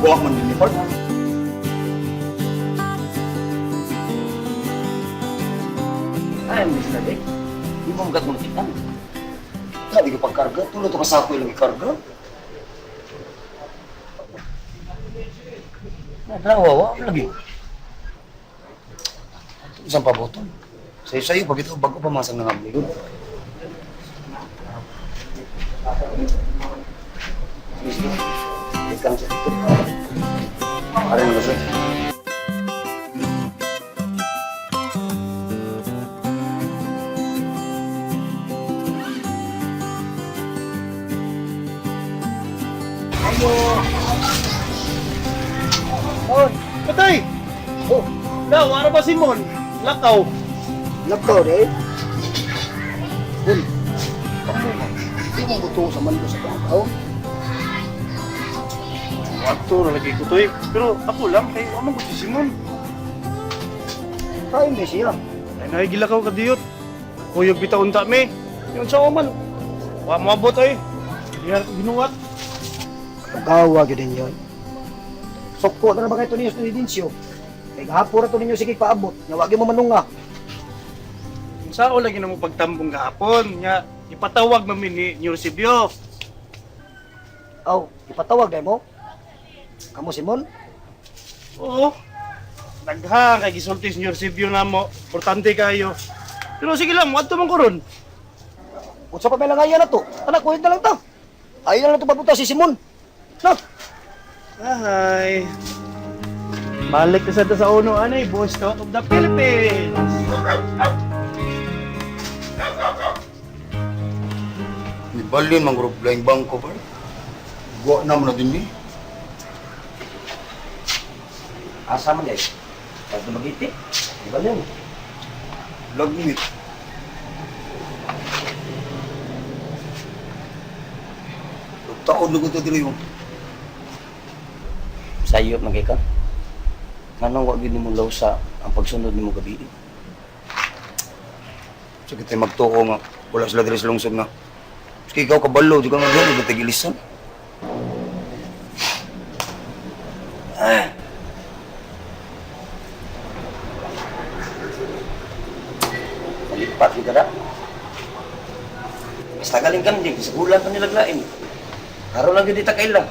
Buwak man din ni Park. Ay, Mr. Dick. Di mo magat mo nakitan. Sabi ko pagkarga, tulad ito kasako yung ikarga. Nawawa lagi. Isang pabotol. Sa'yo, pag ito, bago pamasang ng amli. Ikan sa ito. Ano na sir? Oh, patay! Oh, Daw, ano ba si Mon? Lakaw. nagkaw rin. Bun, kamu ba? Di mo buto sa mando sa pangkaw. Ato na lagi ko to eh. Pero ako lang, kay ano ko si Simon? Tayo na siya. Ay nahigilakaw ka diyot. Kuyog bitaon ta me. Yung sa oman. Wa mo abot ay. Diyar ginuwat. Pagkawa yun din yun. Sokko na ba kayo ito ninyo sa Densyo? Kaya gahapura ito ninyo sige paabot. Nawagin mo manunga. Sao lagi na mo pagtambong gahapon. Nya, ipatawag mamini ni Eusebio. Aw, ipatawag dahil mo. Kamu Simon? Oo. Naghang kay gisultis ni Eusebio na mo. Importante kayo. Pero sige lang, muadto man ko ron. Kung sa pamilangaya na to, anak ko yun na lang ta. Ayaw na lang ito papunta si Simon. Na, Hi. Balik ka sa uno, anay, boss talk of the Philippines. may balin mang group laing bangko ba? Guwa na mo na din ni. Asa man guys? Pag dumagiti. Di ba yun? Lagmit. Taon na ko ito dili yung. Sayop man kay ka. Nganong wa gyud nimo lawsa ang pagsunod nimo gabi. Sige tayo magtuko nga. Wala sila dili sa lungsod nga. Sige ikaw kabalo, di ka nga dyan, di tigilisan. Palipat ka na. Basta galing kan din, sa bulan pa nilaglain. Araw lang yun dita kailang.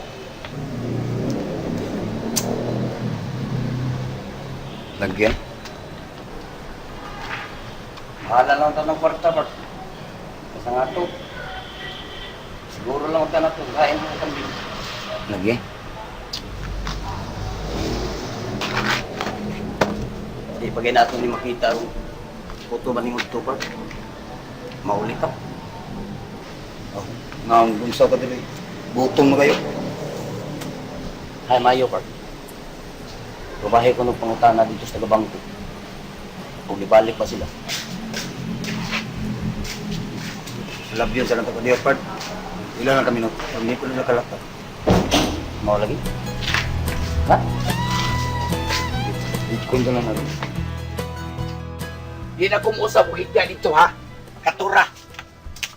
Lagyan. Mahala lang ito ng kwarta, Bart. Basta nga ito. Siguro lang ito na ito. Kain mo ito. Lagyan. Hindi pa gaya natin ni makita ang photo ba ni Mugto, Bart? Mauli ka. Oh, nga ang bungsaw ka dili. Gutom na kayo. Hi, Mayo, Bart. Babahe ko ng pangutana dito sa Tagabangko. Kung libalik pa sila. Love yun sa lang ito. Part. Ilan lang kami no? Hindi ko nila kalakta. Mau lagi? Ha? Ikon ka lang natin. Di na kumusap o higya dito ha. Katura.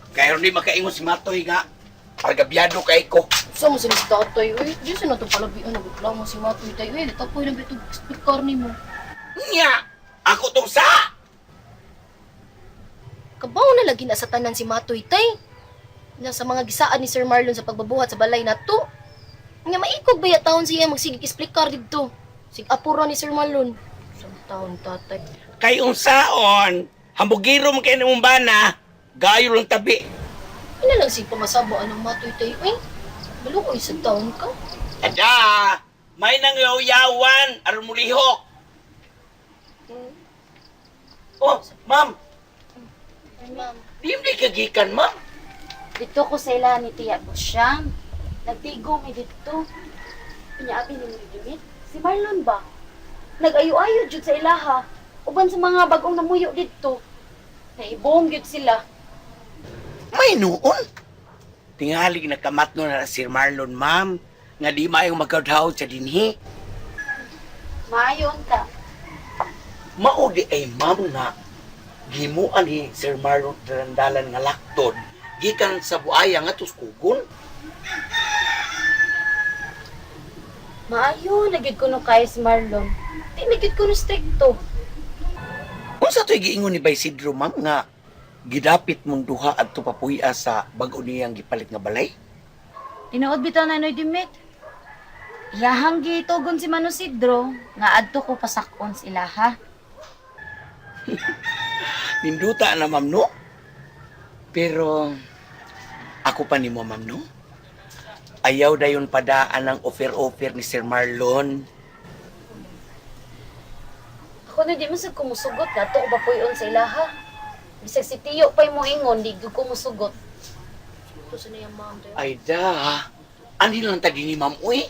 Kaya rin makaingon si Matoy nga. Pagabyado kay ko. Sa mo sila si tatay, uy. Diyan sa nato palabihan, nagreklamo si Matoy tayo. Uy, tapoy na ba ito speaker ni mo? Nya! Ako tong sa! Kabaw na lagi na sa tanan si Matoy tay. Na sa mga gisaan ni Sir Marlon sa pagbabuhat sa balay na to. Nga maikog ba ya taon siya magsigig explicar dito? Sig apura ni Sir Marlon. Sa taon tatay. Kay unsaon, hambugiro mo kayo ng umbana, gayo lang tabi. Ano lang si pamasabo anong Matoy tayo, uy? Malukoy sa taon ka. Ada! May nangyaw-yawan, aron mo lihok. Oh, ma'am, Ay, ma'am. di mo kagikan, ma'am. Dito ko sa ila ni Tia Bosyang. Nagtigo mi dito. Pinaabi ni Migimit. Si Marlon ba? Nag-ayo-ayo jud sa ilaha. Uban sa mga bagong namuyo dito. Naibong jud sila. May noon. Tingali nakamatno na si Marlon, ma'am. Nga di maayong magkadhaw sa dinhi. Maayon ta. Maudi ay ma'am na gimuan ni Sir Marlon dalandalan nga laktod gikan sa buaya nga tuskugon. Maayo, nagid ko no kay si Marlon. Di nagid ko no stricto. Unsa to'y giingon ni Baysidro, ma'am, nga gidapit mong duha adto papuy-a sa bag-o niyang gipalit nga balay? Tinuod bitaw na noy Dimit. Iyahang gitugon si Mano Sidro nga adto ko pasakon sa ilaha. Ninduta na, ma'am, no? Pero, ako pa ni mo, ma'am, no? Ayaw dayon padaan ang offer-offer ni Sir Marlon. Ako na di man sad kumusugot na to ko papuyon sa ilaha. Bisag si Tiyo pa'y mo ingon, di ko kumusugot. Ito sa niyang ma'am tayo. Ay da, ani lang ta din ni ma'am, uy.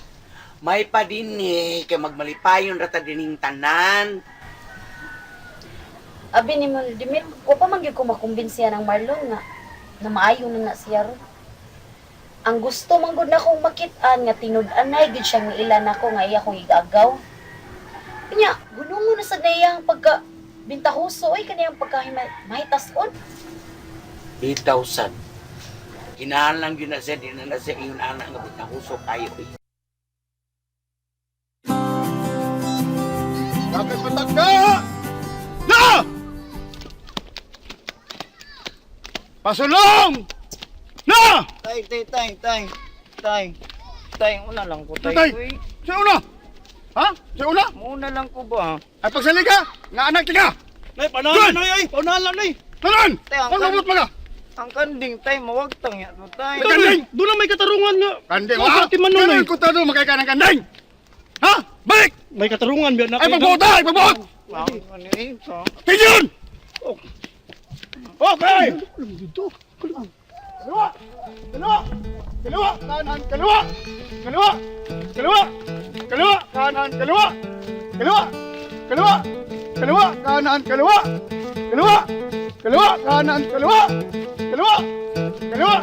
May pa din kay magmalipayon rata dining tanan. Abi ni mo Dimit, ko pa man gyud ko makumbinsiya ng Marlon na maayo na siya ron. Ang gusto man gud nakong makit-an nga tinud-anay gid siya nga ilan ako nga iya kong igagaw. Kanya, gunungo na sa niyang pagka bintahuso oy kaniyang pagkahimahitas-on. 8,000. Kinahanglan yun na siya, di na siya yun anak nga bitahusok kayo. Bakit matagda? Na! Pasulong! Na! Tay, una lang ko, tay. Tay! Uy, Sa una! Ha? Sa una? muna lang ko ba? Ay pagsali ka! Nga anak ka! Nay, panalan na ay! Panalan na Tanan! Tay, ang Ang mabot mga! Ang kanding, tay, mawagtang yan to, tay. Kanding! Doon na may katarungan nga! Kanding! Ha? Kanding ko tanong magkaya ka ng kanding! Ha? Balik! May katarungan biya na ay pagbuot ay! Pagbuot! Wow, ano eh, so? Tigyon! Okay! Dito! Kaliwa! Kaliwa! Kaliwa! Kanan! Kaliwa! Kaliwa! Kaliwa! Kaliwa! Kanan! Kaliwa! Kaliwa! Kaliwa! Kaliwa! Kanan! Kaliwa! Kaliwa! Kaliwa! Kanan! Kaliwa! Kaliwa! Kaliwa!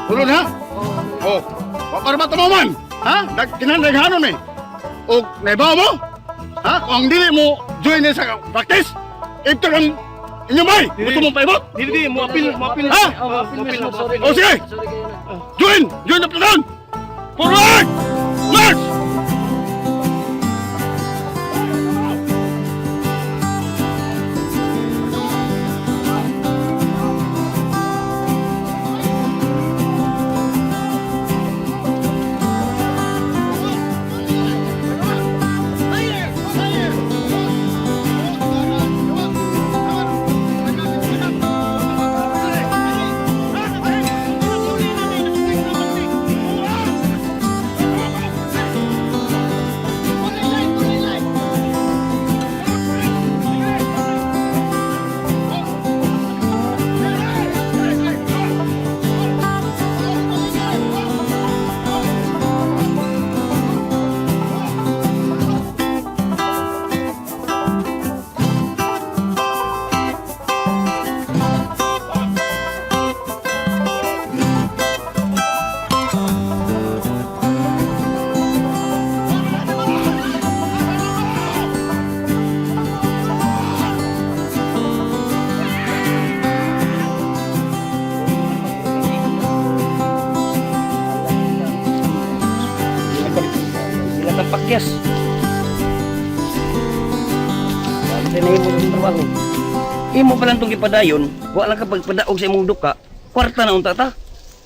Tulod ha? Oh, wa para matumaman. Ha? Kinandaghanon eh. O naibaw mo? Ha? Kung dili mo join na sa practice, ito lang inyong bay. Gusto mong paibot? Dili, mo apil. Ha? O sige. Join the platoon. Forward! March! Pakyas. Dali na imo sa trabaho. Imo pa lang itong ipadayon, wala ka pagpadaog sa imong duka, kwarta na unta ta.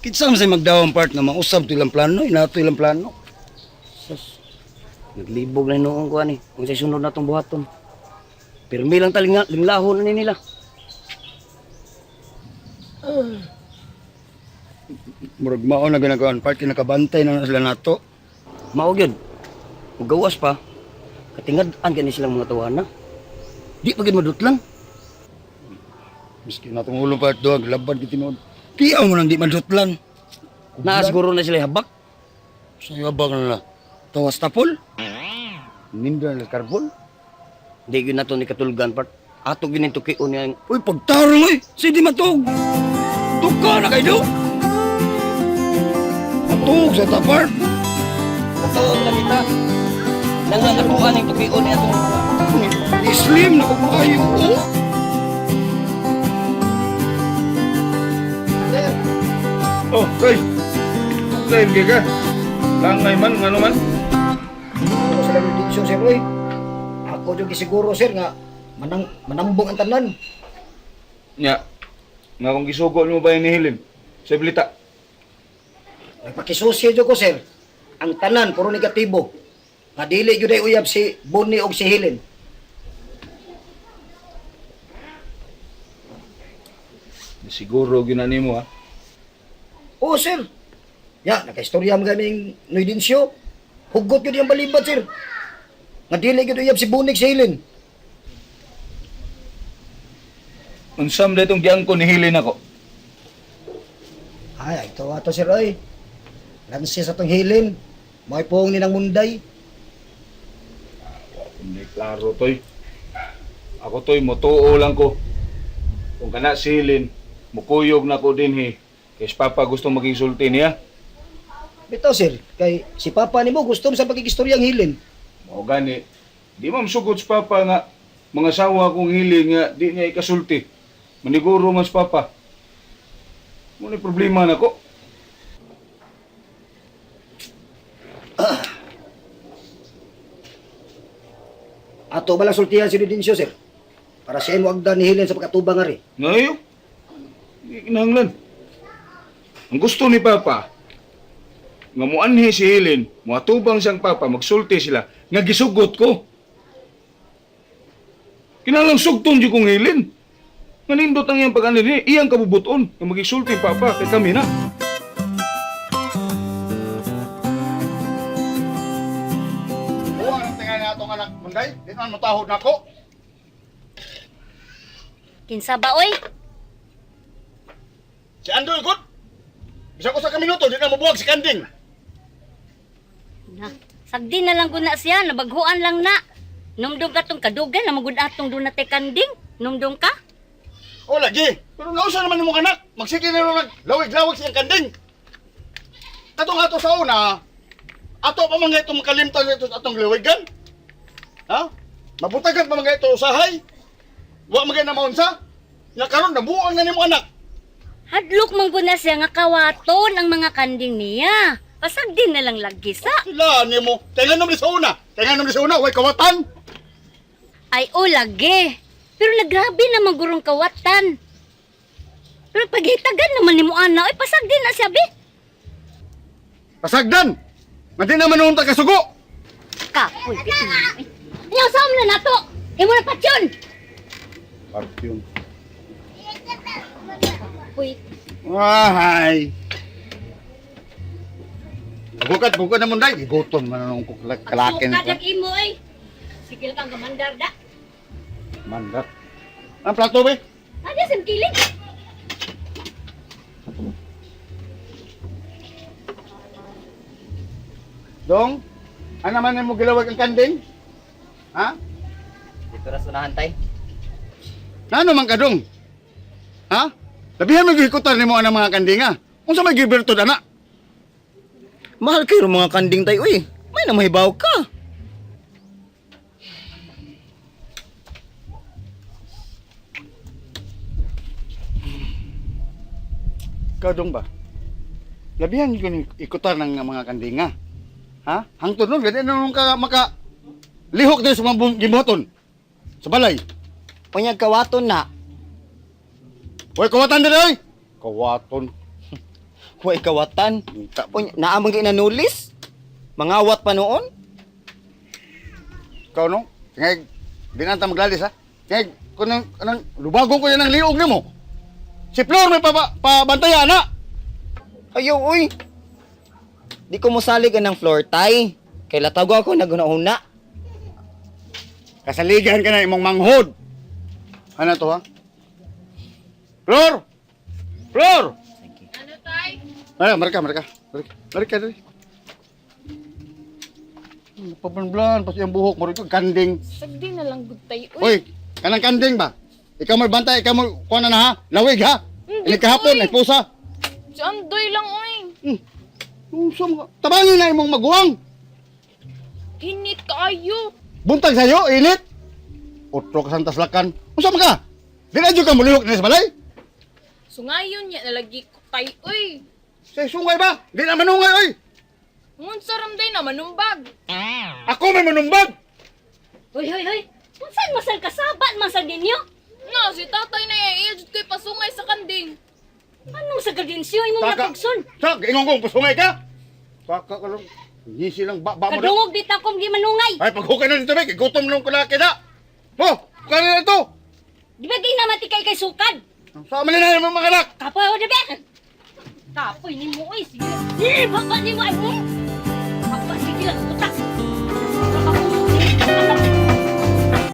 Kitsa man sa magdawang part nga mausab to ilang plano, inato ilang plano. Sus, naglibog na noong kuha ni, kung sa sunod na itong buhaton. Pero may lang taling lahon na nila. Murag mao na ginagawan part kinakabantay na sila nato. Maog yun. Ug gawas pa. Katingad-an gani silang mga tawana. Di pa gid madutlan. Miski na itong ulo pa at doang, laban kita noon. Tiyaw mo nang di madutlan. Naa siguro na sila habak. Sa yabang na tawas tapol. Ninda na karbol. Di gyud nato ni katulgan part. Ato ginin tukion yang Uy, pagtarong eh! Sige matog! Tuka na kayo! Matog sa tapar! Totoo na kita. Nangangatuan ang tukion niya itong Slim na kumayo, oh! Oh, Toy! Toy, hindi ka? Langay man, ano man? Ano sila yung dinsyo, sir, oy? Ako yung gisiguro, sir, nga manambong ang tanan. Nya, nga kung gisugo mo ba yung nihilin? Sa balita. Nagpakisusyo dyo ko, sir. Ang tanan, puro negatibo. Nga dili yun ay uyab si Bonnie o si Helen. Siguro ginani mo, ha? Oo, sir. Ya, nakaistorya mo gaming Noydinsyo. Hugot yun yung balibad, sir. Nga dili yun uyab si Bonnie o si Helen. Unsam na itong giangko nihilin ako. Ay, ito ato, sir, ay. Lansi sa itong Helen. May pong nilang munday. Hindi klaro, Toy. Ako, Toy, motuo lang ko. Kung kana silin, mukuyog na ko din, he. Kaya si Papa gusto maging sulti niya. Bitaw, sir. Kay si Papa ni mo gusto mo sa pagkikistoryang Helen. O gani, di man sugod si Papa nga mga sawa kong hiling nga di niya ikasulti. Maniguro man si Papa. Muna problema na ko. Ato ba lang sultihan si Noydinsyo, sir? Para siya mo agdan ni Helen sa pagkatubang nga rin. Ngayon, di kinahanglan. Ang gusto ni Papa, nga muanhi si Helen, muatubang siyang Papa, magsulti sila, nga gisugot ko. Kinalang sugton di kong Helen. Nga nindot ang iyang pag-ano niya, iyang kabubuton, nga magisulti Papa, kay kami na. Buwan ang tingnan niya itong anak, Munday, di naman matahod na ako. Kinsa ba, oy? Si Ando ikot. Bisa ko sa kaminuto, di na mabuwag si Kanding. Na, sagdi na lang guna siya, nabaghuan lang na. Numdum ka tong kadugan, na magud atong doon na kanding. Numdum ka? O lagi, pero nausa naman mo anak. Magsige na naman lawig-lawig siyang Kanding. Katong ato sa una, ato pa mga itong makalimtan ito sa atong liwigan. Ha? Mabutagan pa mga ito usahay. Wa mga na maunsa. Nga karon nabuang na ni mo anak. Hadlok man guna siya nga kawaton ang mga kanding niya. Pasagdi na lang lagi sa. Sila ni mo. Tengan naman sa una. Tengan naman sa una, way kawatan. Ay, o lagi. Pero nagrabe naman gurong kawatan. Pero paghitagan naman ni mo ana, ay pasagdi na siya, be. Pasagdan. Mandi naman nung kasugo. Kapoy, bitin mo. Ayaw, saan na nato? Imo na patyon. Parfum. Uy, Wahay. Bukat na munday. Igutom man nung kalakin suka dag imo ay. Sikil kang gamandar da. Mandat. Ang plato be? Ada sim kiling. Dong, ano man mo gilawag ang kanding? Ha? dito ra sunahan tay. Ano man ka dong? Ha? Labihan mo gikutan ni mo ang mga kanding ha? Unsa may gibertod ana? Mahal kayo mga kanding tayo eh. May namahibaw ka. Kadong ba? Labihan yung ikutan ng mga kandinga. Ha? Hangtod nun, ganyan nung ka maka lihok din sa mga gibuhaton. Sa balay. Panyag kawaton na. Hoy, kawatan din ay! Kawaton. Huwag kawatan. Naamang ginanulis. Mangawat pa noon. Ikaw no? Tingay, di na maglalis ha? Tingay, kunang lubagong ko yan ng liog ni mo. Si Flor may pabantayan na. Ayaw, uy. Di ko mosalig ng floor tie. Kay latago ako naghuna-huna. Kasaligan ka na imong manghod. Ano to ha? Flor! Flor! Ano, tay? Ay, marika. Marika dali. Pabanblan, pati ang buhok mo rito, kanding. Sagdi na lang gud tay. Uy, kanang kanding ba? Ikaw mo bantay, ikaw mo kuha na ha? Lawig ha? Ini kahapon, ay pusa. Si Andoy lang, oy. Tabangin na imong maguwang. Init kaayo. Buntag sa'yo, init. Utro ka santas lakan. Unsa man ka? Di na dyan ka mulihok na sa balay? Sungayon niya nalagi ko tay, oy. Sa sungay ba? Di na manungay, oy. Ngun saram day na manumbag. Ako may manumbag. Hoy, hoy, hoy. Unsan masal kasabat masal ninyo? Na, si tatay na iayad ko'y pasungay sa kanding. Anong sa gardensyo imong natugson? Sak, ingong kong pasungay ka. Saka ka lang. Ngisi lang ba mo na. Kadungog di ta kom gimanungay. Ay, paghukay na dito, may gutom nung kulaki na. Oh, kaya na ito. Di ba di naman tikay kay sukad? Sama na naman mga anak. Kapoy o dibe? Kapoy ni mo ay sige. Baba ni mo ay mo. Baba sige lang utak. Baba ko.